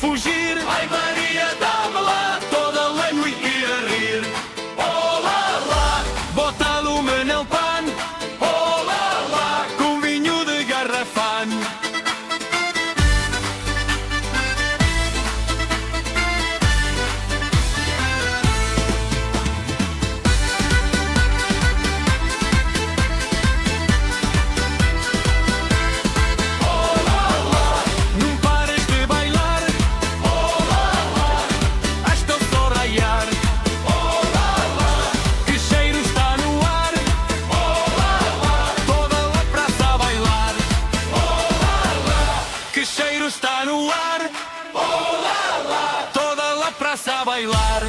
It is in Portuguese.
fugir. Ai Maria, dá-me lá toda lenho e a rir. Oh lá lá, bota lume nel pan. Oh lá lá, com vinho de garrafão. Está no ar, oh lá lá, toda a praça a bailar.